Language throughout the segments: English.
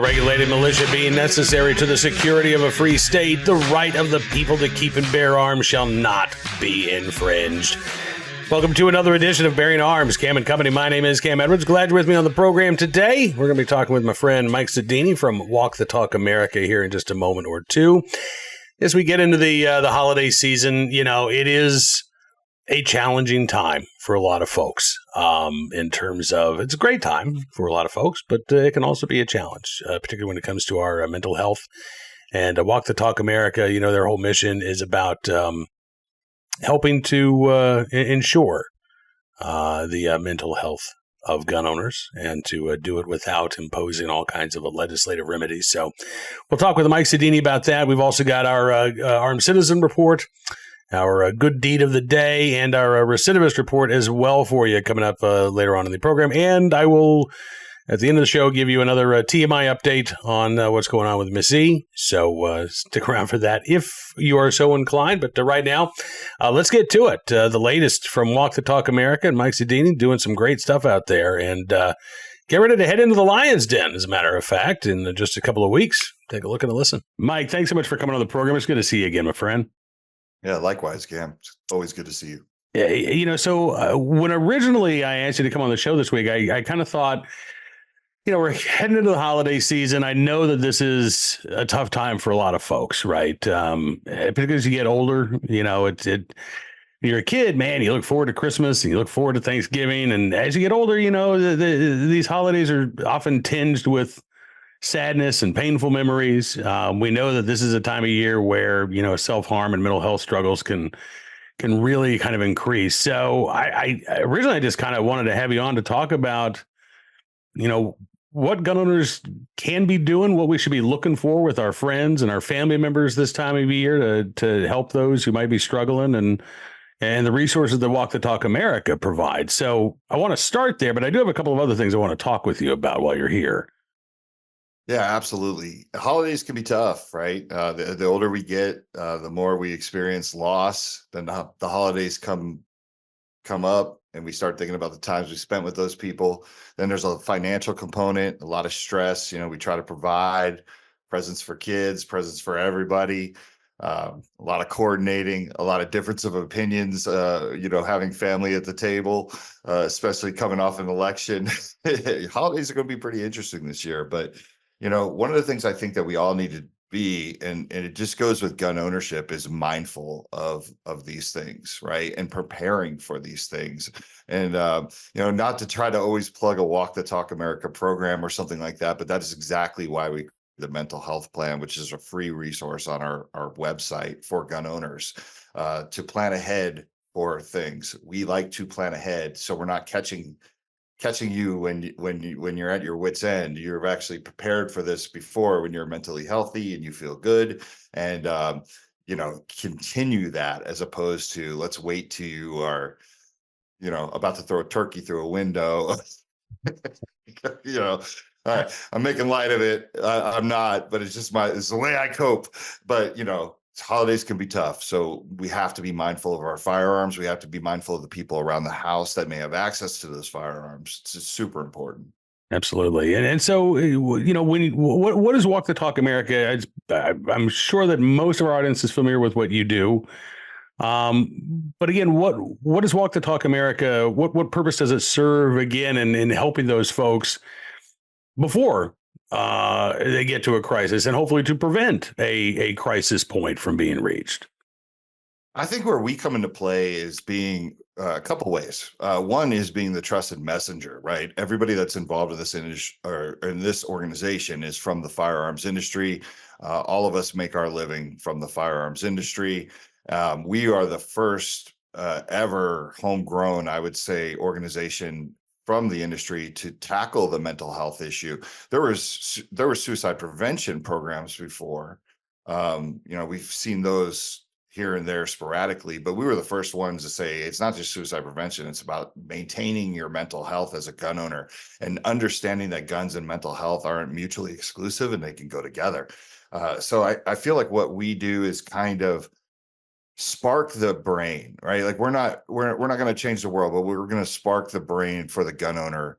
well-regulated militia being necessary to the security of a free state, the right of the people to keep and bear arms shall not be infringed. Welcome to another edition of Bearing Arms, Cam and Company. My name is Cam Edwards. Glad you're with me on the program today. We're going to be talking with my friend Mike Sodini from Walk the Talk America here in just a moment or two. As we get into the holiday season, you know, it is a challenging time for a lot of folks in terms of, it's a great time for a lot of folks, but it can also be a challenge, particularly when it comes to our mental health. And Walk the Talk America, you know, their whole mission is about helping to ensure the mental health of gun owners and to do it without imposing all kinds of legislative remedies. So we'll talk with Mike Sodini about that. We've also got our Armed Citizen Report, our good deed of the day, and our recidivist report as well for you coming up later on in the program. And I will, at the end of the show, give you another TMI update on what's going on with Miss E. So stick around for that if you are so inclined. But right now, let's get to it. The latest from Walk the Talk America and Mike Sodini doing some great stuff out there. And get ready to head into the Lion's Den, as a matter of fact, in just a couple of weeks. Take a look and a listen. Mike, thanks so much for coming on the program. It's good to see you again, my friend. Yeah, likewise, Cam. It's always good to see you. Yeah, you know, so when originally I asked you to come on the show this week, I kind of thought, you know, we're heading into the holiday season. I know that this is a tough time for a lot of folks, right? Particularly as you get older, you know, you're a kid, man, you look forward to Christmas and you look forward to Thanksgiving. And as you get older, you know, these holidays are often tinged with sadness and painful memories. We know that this is a time of year where, you know, self-harm and mental health struggles can really kind of increase. So I originally just kind of wanted to have you on to talk about, you know, what gun owners can be doing, what we should be looking for with our friends and our family members this time of year to help those who might be struggling, and the resources that Walk the Talk America provides. So I want to start there, but I do have a couple of other things I want to talk with you about while you're here. Yeah, absolutely. Holidays can be tough, right? The older we get, the more we experience loss. Then the holidays come up and we start thinking about the times we spent with those people. Then there's a financial component, a lot of stress. You know, we try to provide presents for kids, presents for everybody, a lot of coordinating, a lot of difference of opinions, you know, having family at the table, especially coming off an election. Holidays are going to be pretty interesting this year. But, you know, one of the things I think that we all need to be, and it just goes with gun ownership, is mindful of these things, right? And preparing for these things. And, you know, not to try to always plug a Walk the Talk America program or something like that, but that is exactly why we the mental health plan, which is a free resource on our website for gun owners, to plan ahead for things. We like to plan ahead so we're not catching you when you're at your wit's end. You're actually prepared for this before, when you're mentally healthy and you feel good, and you know, continue that, as opposed to let's wait till you are, you know, about to throw a turkey through a window. You know, I'm making light of it. I'm not, but it's the way I cope. But, you know, holidays can be tough. So we have to be mindful of our firearms. We have to be mindful of the people around the house that may have access to those firearms. It's super important. Absolutely. And so, you know, what is Walk the Talk America? I'm sure that most of our audience is familiar with what you do. But again, what is Walk the Talk America? What purpose does it serve, again, in helping those folks before they get to a crisis, and hopefully to prevent a crisis point from being reached? I think where we come into play is being a couple ways. One is being the trusted messenger, right? Everybody that's involved in this industry or in this organization is from the firearms industry. All of us make our living from the firearms industry. We are the first ever homegrown, I would say, organization from the industry to tackle the mental health issue. There were suicide prevention programs before. You know, we've seen those here and there sporadically, but we were the first ones to say it's not just suicide prevention, it's about maintaining your mental health as a gun owner and understanding that guns and mental health aren't mutually exclusive and they can go together. So I feel like what we do is kind of spark the brain, right? Like we're not going to change the world, but we're going to spark the brain for the gun owner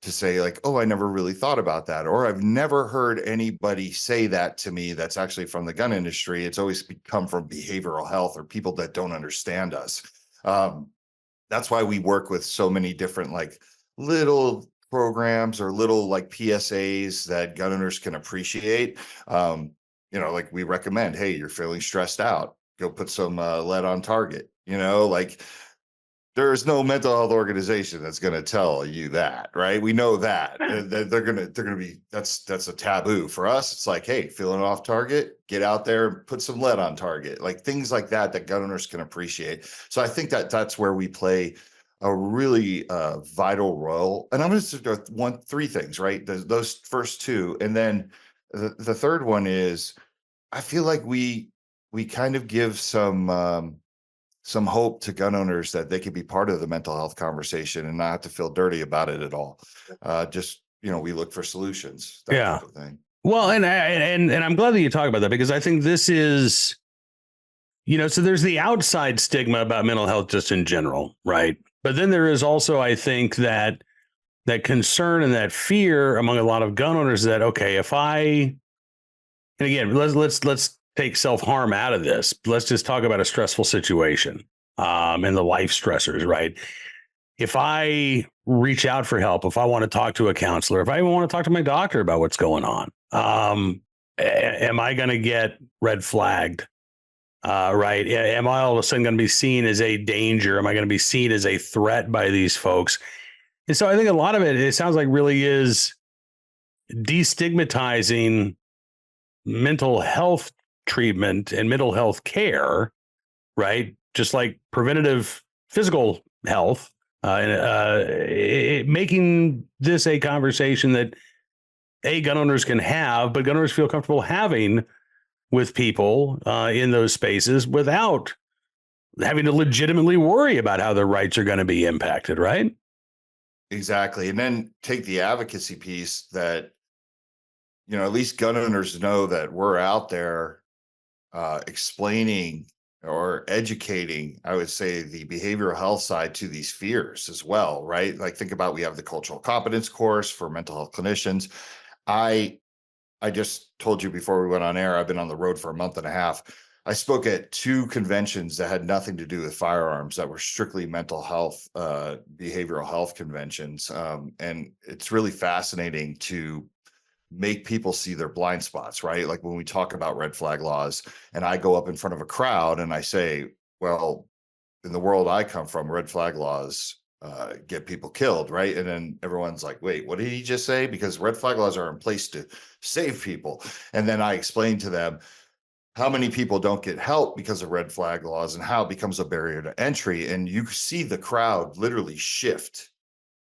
to say like, oh, I never really thought about that, or I've never heard anybody say that to me that's actually from the gun industry. It's always come from behavioral health or people that don't understand us. That's why we work with so many different like little programs or little like PSAs that gun owners can appreciate. Like we recommend, hey, you're feeling stressed out, go put some lead on target. Like there's no mental health organization that's going to tell you that, right? We know that they're going to be, that's a taboo for us. It's like, hey, feeling off target, get out there and put some lead on target, like things like that gun owners can appreciate. So I think that that's where we play a really vital role. And I'm going to do three things, right? Those first two. And then the third one is, I feel like we kind of give some hope to gun owners that they could be part of the mental health conversation and not have to feel dirty about it at all. We look for solutions, that type of thing. Well, and I'm glad that you talk about that, because I think this is, so there's the outside stigma about mental health just in general, right? But then there is also, I think, that concern and that fear among a lot of gun owners that, okay, and again, let's take self-harm out of this. Let's just talk about a stressful situation and the life stressors, right? If I reach out for help, if I want to talk to a counselor, if I even want to talk to my doctor about what's going on, am I going to get red flagged? Right? Am I all of a sudden going to be seen as a danger? Am I going to be seen as a threat by these folks? And so I think a lot of it sounds like really is destigmatizing mental health treatment and mental health care, right? Just like preventative physical health, making this a conversation that gun owners can have, but gun owners feel comfortable having with people in those spaces without having to legitimately worry about how their rights are going to be impacted, right? Exactly. And then take the advocacy piece that, at least gun owners know that we're out there explaining or educating, I would say, the behavioral health side to these fears as well, right? Like think about, we have the cultural competence course for mental health clinicians. I just told you before we went on air, I've been on the road for a month and a half. I spoke at 2 conventions that had nothing to do with firearms, that were strictly mental health, behavioral health conventions. And it's really fascinating to make people see their blind spots, right? Like when we talk about red flag laws and I go up in front of a crowd and I say, well, in the world I come from, red flag laws get people killed, right? And then everyone's like, wait, what did he just say? Because red flag laws are in place to save people. And then I explain to them how many people don't get help because of red flag laws and how it becomes a barrier to entry. And you see the crowd literally shift.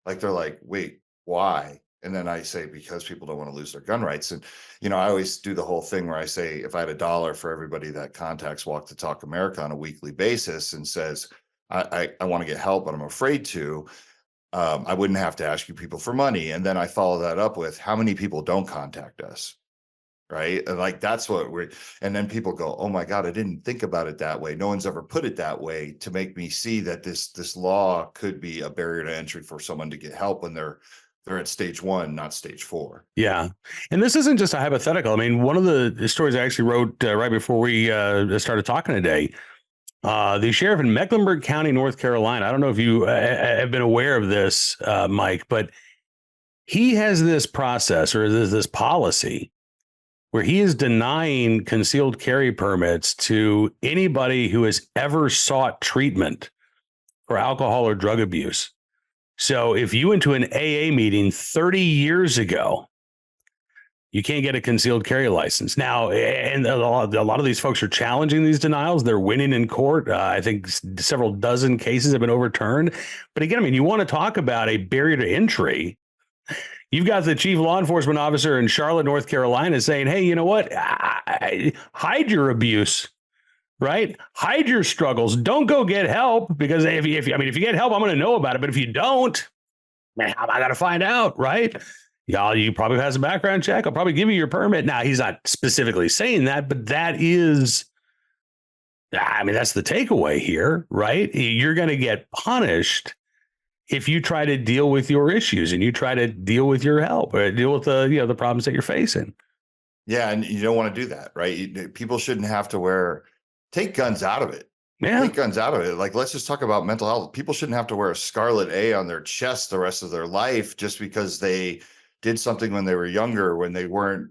Like they're like, wait, why? And then I say, because people don't want to lose their gun rights. And, I always do the whole thing where I say, if I had $1 for everybody that contacts Walk the Talk America on a weekly basis and says, I want to get help, but I'm afraid to, I wouldn't have to ask you people for money. And then I follow that up with how many people don't contact us. Right. And like, that's what and then people go, oh my God, I didn't think about it that way. No one's ever put it that way to make me see that this law could be a barrier to entry for someone to get help when they're at stage 1, not stage 4. Yeah. And this isn't just a hypothetical. I mean, one of the stories I actually wrote right before we started talking today, the sheriff in Mecklenburg County, North Carolina. I don't know if you have been aware of this, Mike, but he has this process or this policy where he is denying concealed carry permits to anybody who has ever sought treatment for alcohol or drug abuse. So if you went to an AA meeting 30 years ago, you can't get a concealed carry license. Now, and a lot of these folks are challenging these denials. They're winning in court. I think several dozen cases have been overturned. But again, I mean, you want to talk about a barrier to entry. You've got the chief law enforcement officer in Charlotte, North Carolina saying, hey, you know what? Hide your abuse, right? Hide your struggles. Don't go get help, because if you get help, I'm going to know about it. But if you don't, man, I got to find out, right? You probably has a background check. I'll probably give you your permit. Now, he's not specifically saying that, but that's the takeaway here, right? You're going to get punished if you try to deal with your issues and you try to deal with your help or deal with the problems that you're facing. Yeah, and you don't want to do that, right? People shouldn't have to take guns out of it. Yeah. Take guns out of it. Like, let's just talk about mental health. People shouldn't have to wear a scarlet A on their chest the rest of their life just because they did something when they were younger, when they weren't,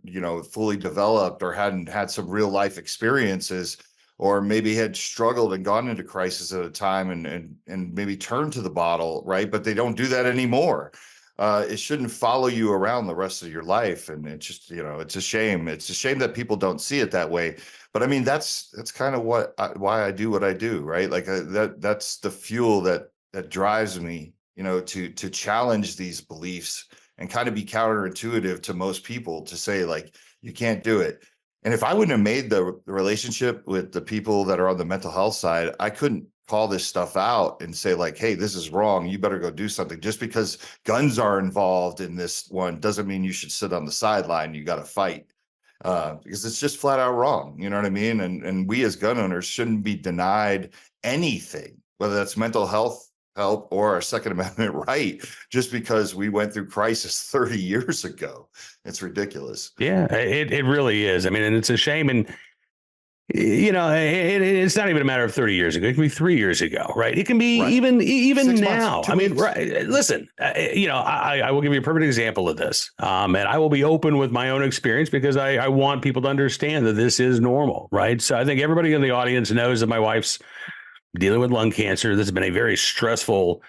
fully developed or hadn't had some real life experiences, or maybe had struggled and gone into crisis at a time and maybe turned to the bottle, right? But they don't do that anymore. It shouldn't follow you around the rest of your life. And it's just, it's a shame. It's a shame that people don't see it that way. But I mean, that's kind of why I do what I do, right? Like that's the fuel that drives me, to challenge these beliefs and kind of be counterintuitive to most people to say, like, you can't do it. And if I wouldn't have made the relationship with the people that are on the mental health side, I couldn't call this stuff out and say, like, hey, this is wrong. You better go do something. Just because guns are involved in this one doesn't mean you should sit on the sideline. You got to fight, because it's just flat out wrong. You know what I mean? And we as gun owners shouldn't be denied anything, whether that's mental health help or our Second Amendment right, just because we went through crisis 30 years ago. It's ridiculous. Yeah, it really is. I mean, and it's a shame. And, it's not even a matter of 30 years ago. It can be 3 years ago, right? It can be Right. even 6 now. months, 2 I mean, weeks. right, listen, I will give you a perfect example of this. And I will be open with my own experience because I want people to understand that this is normal, right? So I think everybody in the audience knows that my wife's dealing with lung cancer. This has been a very stressful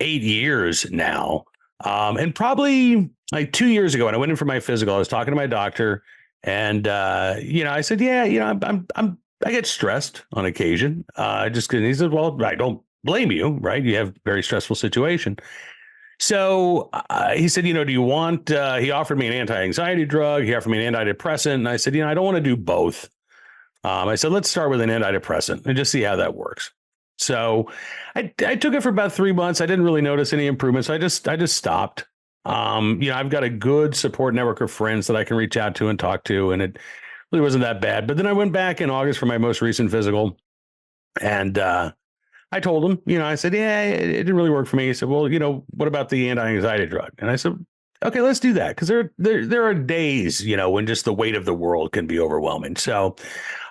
8 years now. And probably like 2 years ago, when I went in for my physical, I was talking to my doctor, and I said, yeah, I get stressed on occasion. Just because he said, well, I don't blame you, right? You have a very stressful situation. So he said, do you want? He offered me an anti-anxiety drug. He offered me an antidepressant, and I said, I don't want to do both. I said, let's start with an antidepressant and just see how that works. So I took it for about 3 months. I didn't really notice any improvements. I just stopped. I've got a good support network of friends that I can reach out to and talk to, and it really wasn't that bad. But then I went back in August for my most recent physical, and I told him, I said, yeah, it didn't really work for me. He said, well, what about the anti-anxiety drug? And I said, okay, let's do that. Because there are days, when just the weight of the world can be overwhelming. So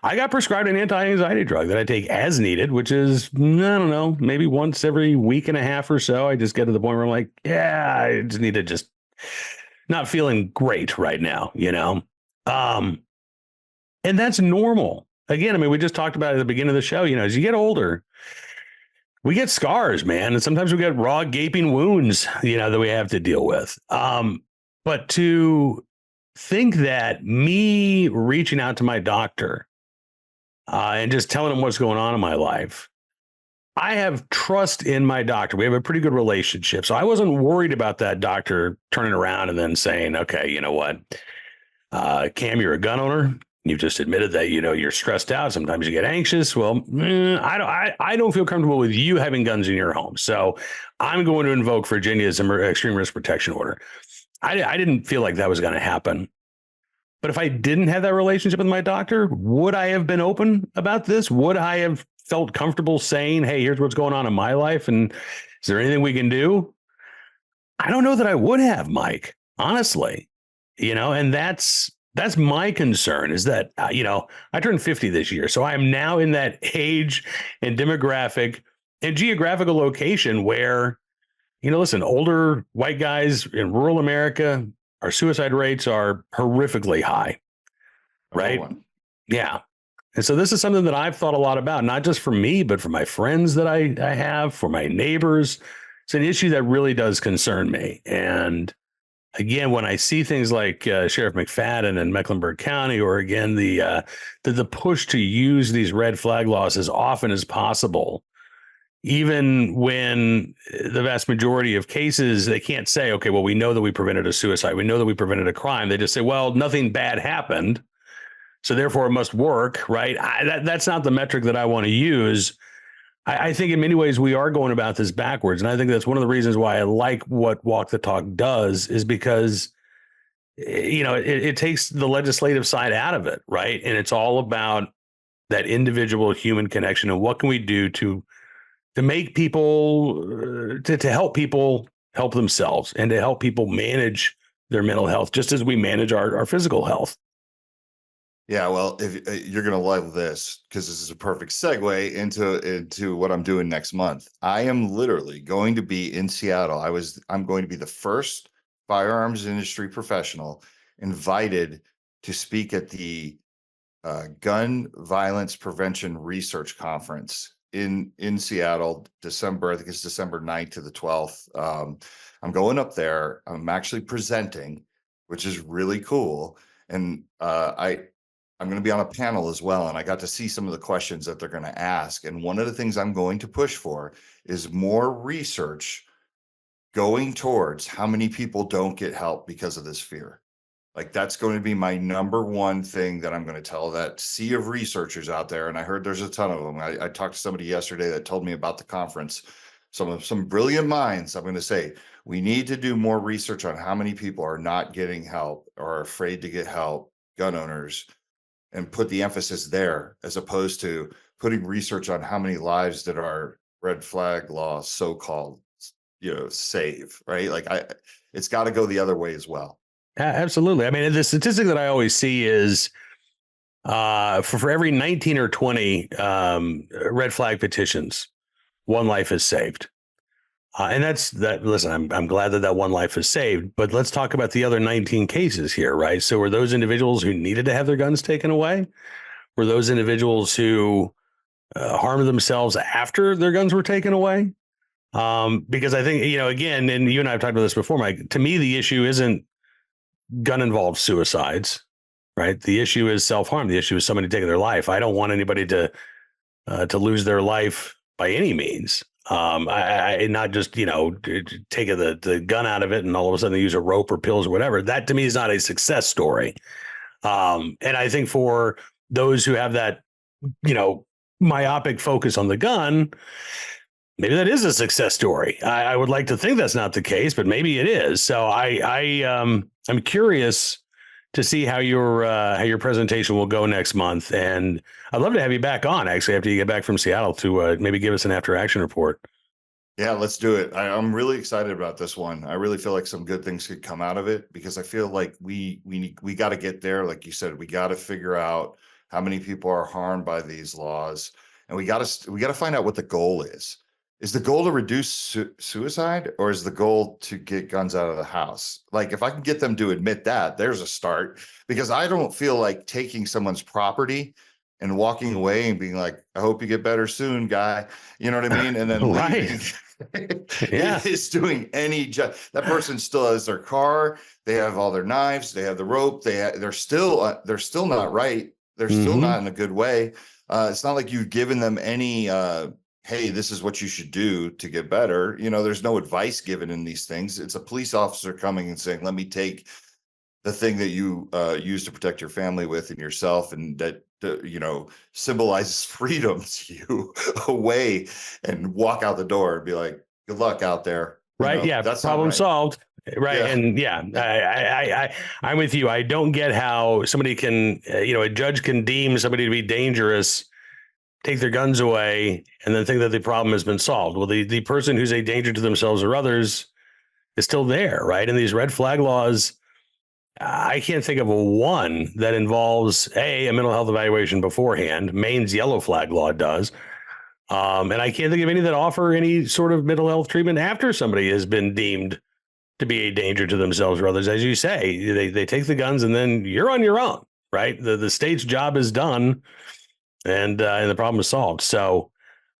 I got prescribed an anti-anxiety drug that I take as needed, which is, I don't know, maybe once every week and a half or so. I just get to the point where I'm like, yeah, I just need to just not feeling great right now, and that's normal. Again, I mean, we just talked about it at the beginning of the show, as you get older, we get scars, man. And sometimes we get raw gaping wounds, that we have to deal with. But to think that me reaching out to my doctor and just telling him what's going on in my life, I have trust in my doctor. We have a pretty good relationship. So I wasn't worried about that doctor turning around and then saying, okay, you know what, Cam, you're a gun owner. You've just admitted that, you're stressed out. Sometimes you get anxious. Well, I don't feel comfortable with you having guns in your home. So I'm going to invoke Virginia's extreme risk protection order. I didn't feel like that was going to happen. But if I didn't have that relationship with my doctor, would I have been open about this? Would I have felt comfortable saying, hey, here's what's going on in my life, and is there anything we can do? I don't know that I would have, Mike, honestly, and that's my concern is that, I turned 50 this year. So I'm now in that age and demographic and geographical location where, listen, older white guys in rural America, our suicide rates are horrifically high, right? Yeah. And so this is something that I've thought a lot about, not just for me, but for my friends that I have, for my neighbors. It's an issue that really does concern me. And again, when I see things like Sheriff McFadden in Mecklenburg County, or again, the push to use these red flag laws as often as possible, even when the vast majority of cases, they can't say, okay, well, we know that we prevented a suicide. We know that we prevented a crime. They just say, well, nothing bad happened, so therefore it must work, right? That's not the metric that I want to use. I think in many ways we are going about this backwards. And I think that's one of the reasons why I like what Walk the Talk does, is because, it takes the legislative side out of it, right? And it's all about that individual human connection and what can we do to to make people to help people help themselves and to help people manage their mental health, just as we manage our physical health. Yeah, well, if you're going to love this, because this is a perfect segue into what I'm doing next month. I am literally going to be in Seattle. I'm going to be the first firearms industry professional invited to speak at the Gun Violence Prevention Research Conference in Seattle, December. I think it's December 9th to the 12th. I'm going up there. I'm actually presenting, which is really cool. And I'm going to be on a panel as well, and I got to see some of the questions that they're going to ask. And one of the things I'm going to push for is more research going towards how many people don't get help because of this fear. Like, that's going to be my number one thing that I'm going to tell that sea of researchers out there. And I heard there's a ton of them. I talked to somebody yesterday that told me about the conference. Some brilliant minds. I'm going to say we need to do more research on how many people are not getting help or are afraid to get help, gun owners, and put the emphasis there, as opposed to putting research on how many lives that our red flag law so-called, save, right? Like, it's got to go the other way as well. Absolutely. I mean, the statistic that I always see is for every 19 or 20 red flag petitions, one life is saved. And that's that. Listen, I'm glad that one life is saved, but let's talk about the other 19 cases here, right? So were those individuals who needed to have their guns taken away? Were those individuals who harmed themselves after their guns were taken away? Because I think, again, and you and I have talked about this before, Mike, to me, the issue isn't gun involved suicides, right? The issue is self-harm. The issue is somebody taking their life. I don't want anybody to lose their life by any means. I not just, take the gun out of it and all of a sudden they use a rope or pills or whatever. That to me is not a success story. And I think for those who have that, myopic focus on the gun, maybe that is a success story. I would like to think that's not the case, but maybe it is. So I'm curious to see how your presentation will go next month, and I'd love to have you back on actually after you get back from Seattle to maybe give us an after action report. Yeah, let's do it. I'm really excited about this one. I really feel like some good things could come out of it, because I feel like we got to get there. Like you said, we got to figure out how many people are harmed by these laws, and we got to find out what the goal is. Is the goal to reduce suicide, or is the goal to get guns out of the house? Like, if I can get them to admit that, there's a start, because I don't feel like taking someone's property and walking away and being like, I hope you get better soon, guy. You know what I mean? And then leaving. Yeah. It is doing any that person still has their car, they have all their knives, they have the rope, they're still not right, they're still not in a good way. It's not like you've given them any hey, this is what you should do to get better. There's no advice given in these things. It's a police officer coming and saying, let me take the thing that you use to protect your family with and yourself, and that symbolizes freedom to you, away, and walk out the door and be like, good luck out there. Right. Yeah. That's problem right. solved. Right. Yeah. And I'm with you. I don't get how somebody can, a judge can deem somebody to be dangerous, take their guns away, and then think that the problem has been solved. Well, the person who's a danger to themselves or others is still there. Right. And these red flag laws, I can't think of a one that involves a mental health evaluation beforehand. Maine's yellow flag law does. And I can't think of any that offer any sort of mental health treatment after somebody has been deemed to be a danger to themselves or others. As you say, they take the guns and then you're on your own, right? The state's job is done, and the problem is solved. So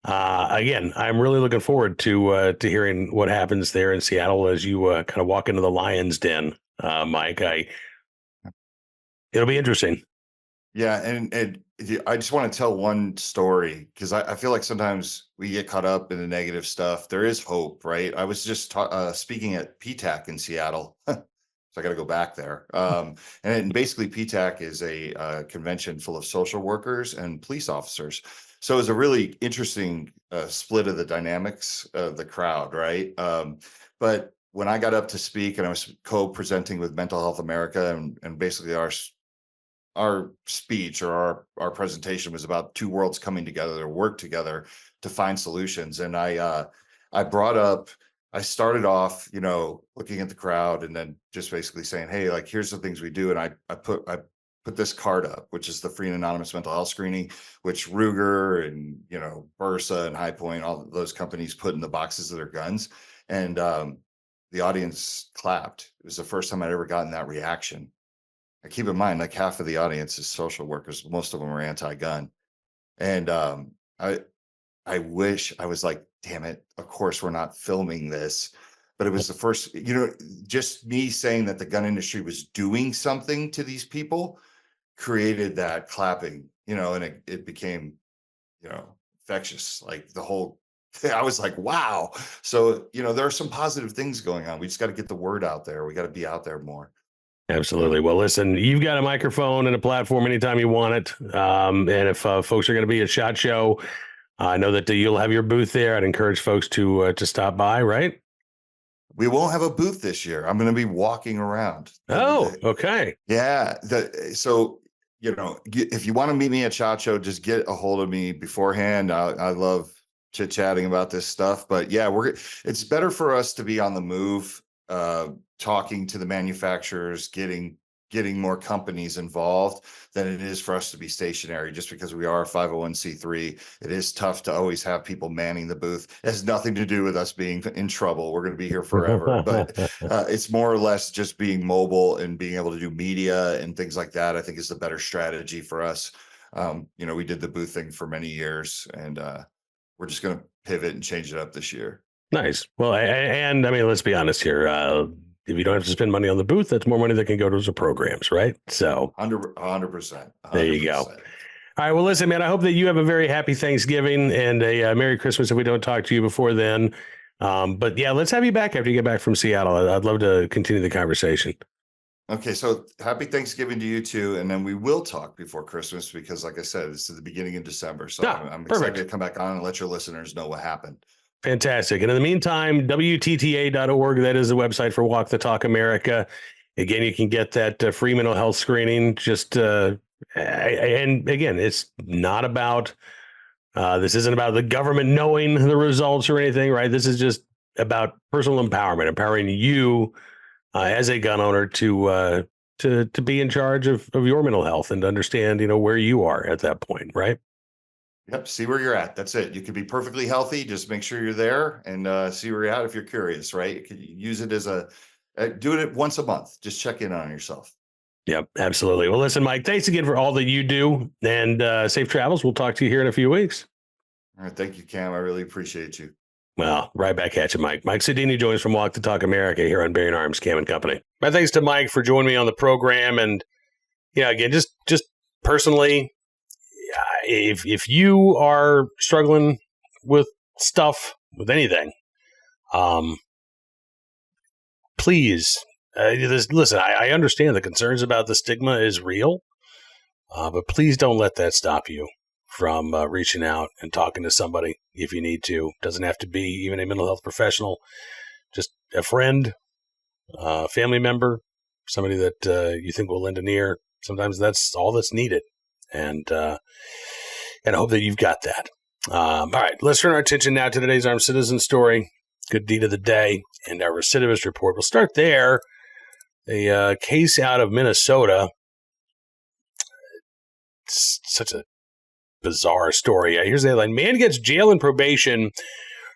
again, I'm really looking forward to hearing what happens there in Seattle as you kind of walk into the lion's den, Mike. It'll be interesting. Yeah, and I just want to tell one story, because I feel like sometimes we get caught up in the negative stuff. There is hope, right? I was just speaking at PTAC in Seattle, so I got to go back there. And basically, PTAC is a convention full of social workers and police officers. So it was a really interesting split of the dynamics of the crowd, right? But when I got up to speak, and I was co-presenting with Mental Health America, and basically our speech or our presentation was about two worlds coming together to work together to find solutions. And I brought up, I started off, looking at the crowd and then just basically saying, hey, like, here's the things we do. And I put this card up, which is the free and anonymous mental health screening, which Ruger and, Bursa and High Point, all those companies put in the boxes of their guns. And the audience clapped. It was the first time I'd ever gotten that reaction. I keep in mind, like, half of the audience is social workers. Most of them are anti-gun. And I wish I was like, damn it, of course we're not filming this. But it was the first, just me saying that the gun industry was doing something to these people created that clapping, and it became, infectious. Like the whole thing, I was like, wow. So, there are some positive things going on. We just got to get the word out there. We got to be out there more. Absolutely. Well, listen, you've got a microphone and a platform anytime you want it. And if folks are going to be at SHOT Show, I know that you'll have your booth there. I'd encourage folks to stop by, right? We won't have a booth this year. I'm going to be walking around. Oh, okay. Yeah. So, if you want to meet me at SHOT Show, just get a hold of me beforehand. I love chit-chatting about this stuff. But yeah, it's better for us to be on the move, talking to the manufacturers, getting more companies involved than it is for us to be stationary, just because we are a 501c3. It is tough to always have people manning the booth. It has nothing to do with us being in trouble. We're going to be here forever, but it's more or less just being mobile and being able to do media and things like that. I think is the better strategy for us. We did the booth thing for many years, and we're just going to pivot and change it up this year. Nice. Well, and I mean, let's be honest here. If you don't have to spend money on the booth, that's more money that can go to the programs, right? So 100%. There you go. All right. Well, listen, man, I hope that you have a very happy Thanksgiving and a Merry Christmas if we don't talk to you before then. But yeah, let's have you back after you get back from Seattle. I'd love to continue the conversation. Okay. So happy Thanksgiving to you too. And then we will talk before Christmas because, like I said, this is the beginning of December. So I'm excited to come back on and let your listeners know what happened. Fantastic. And in the meantime, WTTA.org, that is the website for Walk the Talk America. Again, you can get that free mental health screening. And again, it's not about, this isn't about the government knowing the results or anything, right? This is just about personal empowerment, empowering you as a gun owner to be in charge of your mental health and to understand, where you are at that point, right? Yep. See where you're at. That's it. You could be perfectly healthy. Just make sure you're there and see where you're at if you're curious, right? You could use it as do it once a month. Just check in on yourself. Yep, absolutely. Well, listen, Mike, thanks again for all that you do and safe travels. We'll talk to you here in a few weeks. All right. Thank you, Cam. I really appreciate you. Well, right back at you, Mike. Mike Sodini joins from Walk the Talk America here on Bearing Arms, Cam and Company. My thanks to Mike for joining me on the program. And, again, just personally, if you are struggling with stuff, with anything, please, listen, I understand the concerns about the stigma is real, but please don't let that stop you from reaching out and talking to somebody if you need to. Doesn't have to be even a mental health professional, just a friend, family member, somebody that you think will lend an ear. Sometimes that's all that's needed. And I hope that you've got that. All right, let's turn our attention now to today's Armed Citizen story, good deed of the day, and our recidivist report. We'll start there. A case out of Minnesota. It's such a bizarre story. Here's the headline. Man gets jail and probation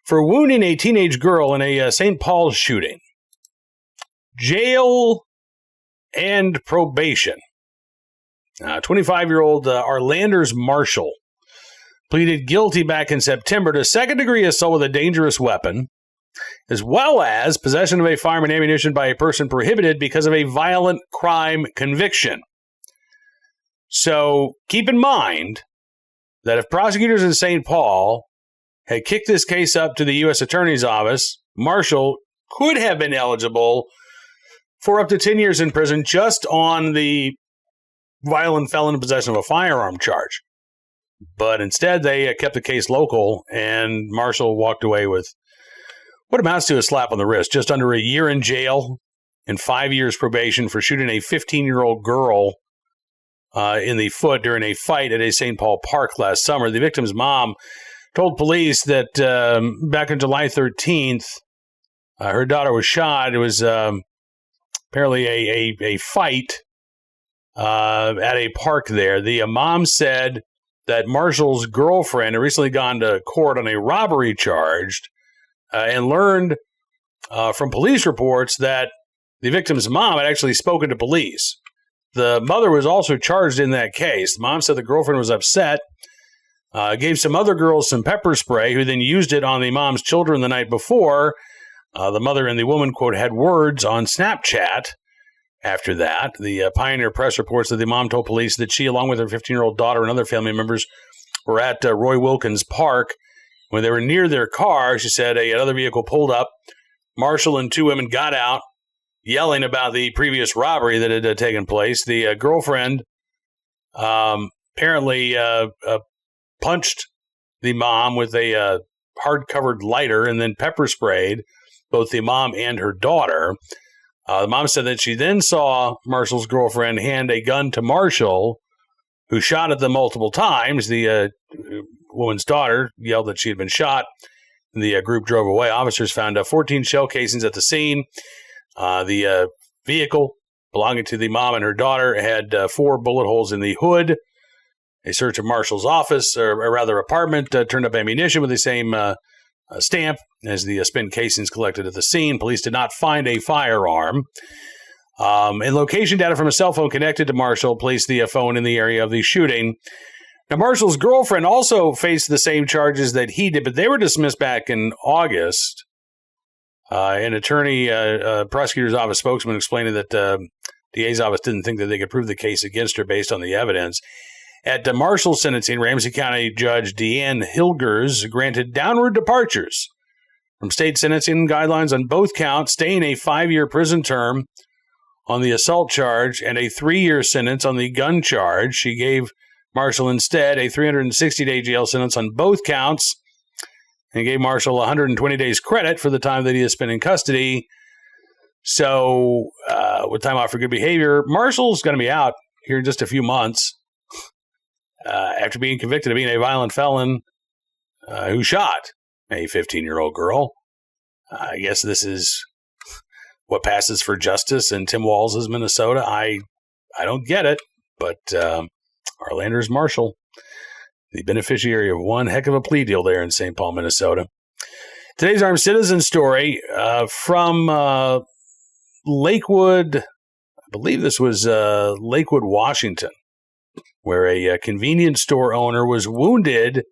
for wounding a teenage girl in a St. Paul shooting. Jail and probation. 25-year-old Arlanders Marshall pleaded guilty back in September to second-degree assault with a dangerous weapon, as well as possession of a firearm and ammunition by a person prohibited because of a violent crime conviction. So keep in mind that if prosecutors in St. Paul had kicked this case up to the U.S. Attorney's Office, Marshall could have been eligible for up to 10 years in prison just on the violent felon in possession of a firearm charge. But instead, they kept the case local, and Marshall walked away with what amounts to a slap on the wrist, just under a year in jail and 5 years probation for shooting a 15-year-old girl in the foot during a fight at a St. Paul park last summer. The victim's mom told police that back on July 13th, her daughter was shot. It was apparently a fight at a park there. The mom said that Marshall's girlfriend had recently gone to court on a robbery charge and learned from police reports that the victim's mom had actually spoken to police. The mother was also charged in that case. The mom said the girlfriend was upset, gave some other girls some pepper spray, who then used it on the mom's children the night before. The mother and the woman, quote, had words on Snapchat after that. The Pioneer Press reports that the mom told police that she, along with her 15-year-old daughter and other family members, were at Roy Wilkins Park. When they were near their car, she said another vehicle pulled up. Marshall and two women got out, yelling about the previous robbery that had taken place. The girlfriend apparently punched the mom with a hard-covered lighter and then pepper sprayed both the mom and her daughter. The mom said that she then saw Marshall's girlfriend hand a gun to Marshall, who shot at them multiple times. The woman's daughter yelled that she had been shot. The group drove away. Officers found 14 shell casings at the scene. The vehicle belonging to the mom and her daughter had 4 bullet holes in the hood. A search of Marshall's office, or rather apartment, turned up ammunition with the same stamp as the spent casings collected at the scene. Police did not find a firearm. And location data from a cell phone connected to Marshall placed the phone in the area of the shooting. Now, Marshall's girlfriend also faced the same charges that he did, but they were dismissed back in August. An attorney, prosecutor's office spokesman explaining that DA's office didn't think that they could prove the case against her based on the evidence. At Marshall's sentencing, Ramsey County Judge Deanne Hilgers granted downward departures from state sentencing guidelines on both counts, staying a 5-year prison term on the assault charge and a 3-year sentence on the gun charge. She gave Marshall instead a 360-day jail sentence on both counts and gave Marshall 120 days credit for the time that he has spent in custody. So, with time off for good behavior, Marshall's going to be out here in just a few months after being convicted of being a violent felon who shot a 15-year-old girl. I guess this is what passes for justice in Tim Walz' Minnesota. I don't get it, but Arlanders Marshall, the beneficiary of one heck of a plea deal there in St. Paul, Minnesota. Today's Armed Citizen story from Lakewood. I believe this was Lakewood, Washington, where a convenience store owner was wounded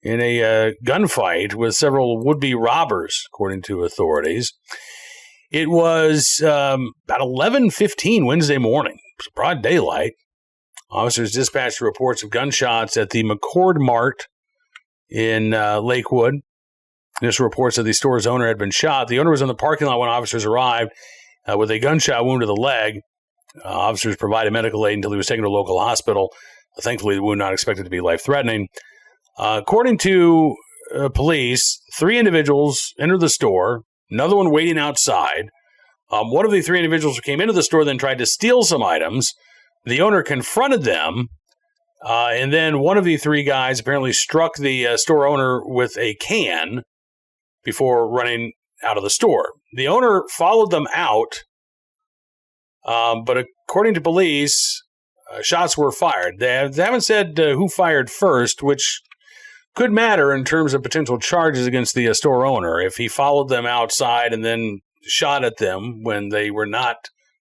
in a gunfight with several would-be robbers, according to authorities. It was about 11:15 Wednesday morning. It was broad daylight. Officers dispatched reports of gunshots at the McCord Mart in Lakewood. This reports that the store's owner had been shot. The owner was in the parking lot when officers arrived with a gunshot wound to the leg. Officers provided medical aid until he was taken to a local hospital. Thankfully, the wound not expected to be life-threatening. According to police, 3 individuals entered the store, another one waiting outside. One of the 3 individuals who came into the store then tried to steal some items. The owner confronted them, and then one of the 3 guys apparently struck the store owner with a can before running out of the store. The owner followed them out, but according to police, shots were fired. They haven't said who fired first, which could matter in terms of potential charges against the store owner. If he followed them outside and then shot at them when they were not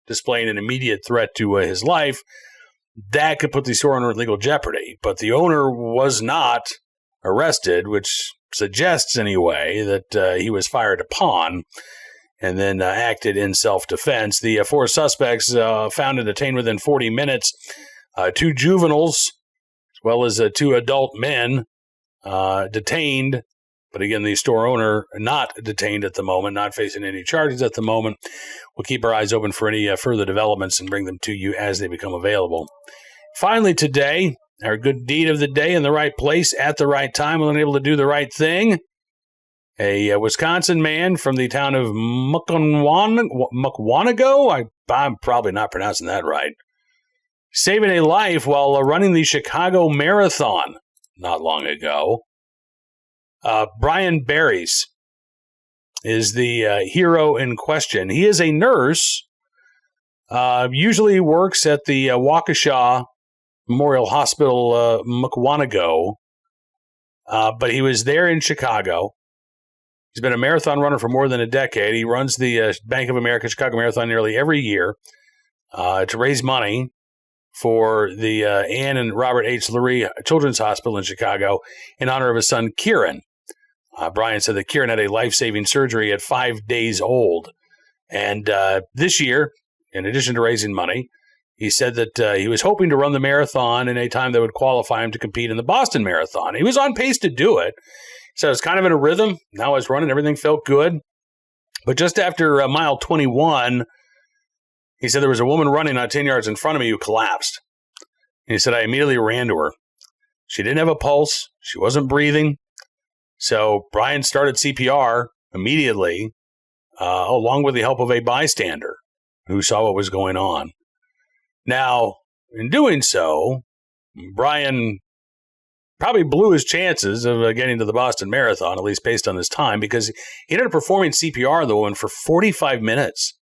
displaying an immediate threat to his life, that could put the store owner in legal jeopardy. But the owner was not arrested, which suggests anyway that he was fired upon and then acted in self-defense. The 4 suspects found and detained within 40 minutes. 2 juveniles, as well as 2 adult men detained. But again, the store owner not detained at the moment, not facing any charges at the moment. We'll keep our eyes open for any further developments and bring them to you as they become available. Finally today, our good deed of the day in the right place at the right time, unable to do the right thing. A Wisconsin man from the town of Mukwonago, I'm probably not pronouncing that right, saving a life while running the Chicago Marathon not long ago. Brian Barrys is the hero in question. He is a nurse, usually works at the Waukesha Memorial Hospital, Mukwonago, but he was there in Chicago. He's been a marathon runner for more than a decade. He runs the Bank of America Chicago Marathon nearly every year to raise money for the Ann and Robert H. Lurie Children's Hospital in Chicago in honor of his son, Kieran. Brian said that Kieran had a life-saving surgery at 5 days old. And this year, in addition to raising money, he said that he was hoping to run the marathon in a time that would qualify him to compete in the Boston Marathon. He was on pace to do it. So it was kind of in a rhythm. Now I was running. Everything felt good. But just after mile 21, he said there was a woman running not 10 yards in front of me who collapsed. And he said, I immediately ran to her. She didn't have a pulse. She wasn't breathing. So Brian started CPR immediately, along with the help of a bystander who saw what was going on. Now, in doing so, Brian probably blew his chances of getting to the Boston Marathon, at least based on his time, because he ended up performing CPR on the woman for 45 minutes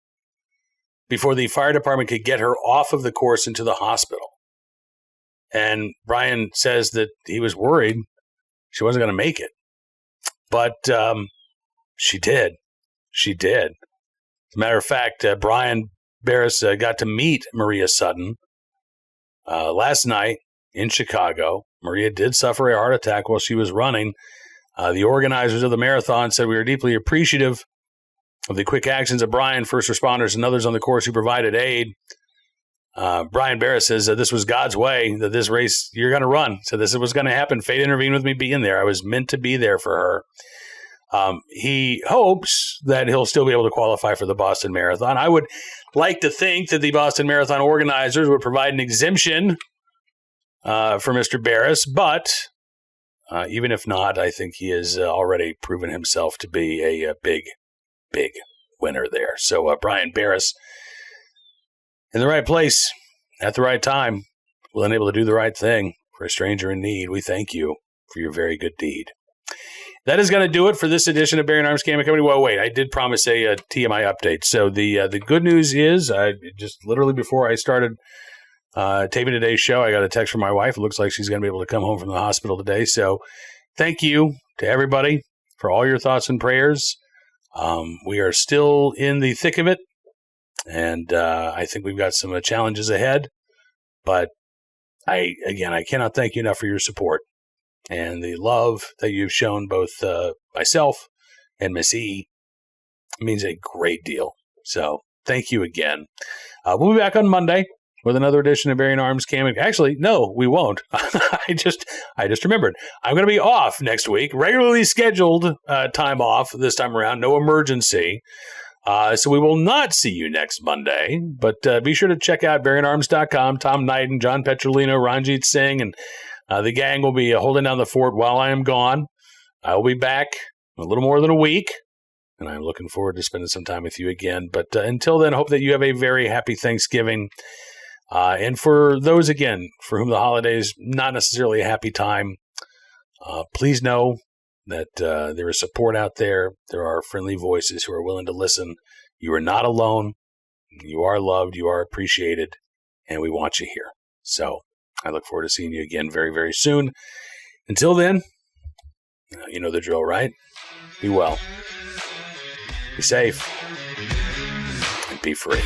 before the fire department could get her off of the course into the hospital. And Brian says that he was worried she wasn't going to make it. But she did. She did. As a matter of fact, Brian Barris got to meet Maria Sutton last night in Chicago. Maria did suffer a heart attack while she was running. The organizers of the marathon said, we are deeply appreciative of the quick actions of Brian, first responders, and others on the course who provided aid. Brian Barris says that this was God's way, that this race you're going to run. So this was going to happen. Fate intervened with me being there. I was meant to be there for her. He hopes that he'll still be able to qualify for the Boston Marathon. I would like to think that the Boston Marathon organizers would provide an exemption for Mr. Barris, but even if not, I think he has already proven himself to be a big winner there. So Brian Barris, in the right place, at the right time, willing and able to do the right thing for a stranger in need. We thank you for your very good deed. That is going to do it for this edition of Bearing Arms Cam Company. Well, wait, I did promise a TMI update. So the good news is, just literally before I started taping today's show, I got a text from my wife. It looks like she's going to be able to come home from the hospital today. So thank you to everybody for all your thoughts and prayers. We are still in the thick of it. And I think we've got some challenges ahead. But I cannot thank you enough for your support and the love that you've shown both myself and Miss E. It means a great deal. So thank you again. We'll be back on Monday with another edition of Bearing Arms Cam. Actually, no, we won't. I just remembered. I'm going to be off next week. Regularly scheduled time off this time around. No emergency. So we will not see you next Monday, but be sure to check out BearingArms.com. Tom Knighton, John Petrolino, Ranjit Singh, and the gang will be holding down the fort while I am gone. I will be back in a little more than a week, and I'm looking forward to spending some time with you again. But until then, I hope that you have a very happy Thanksgiving. And for those, again, for whom the holidays not necessarily a happy time, please know that there is support out there. There are friendly voices who are willing to listen. You are not alone. You are loved. You are appreciated. And we want you here. So I look forward to seeing you again very, very soon. Until then, you know the drill, right? Be well. Be safe. And be free.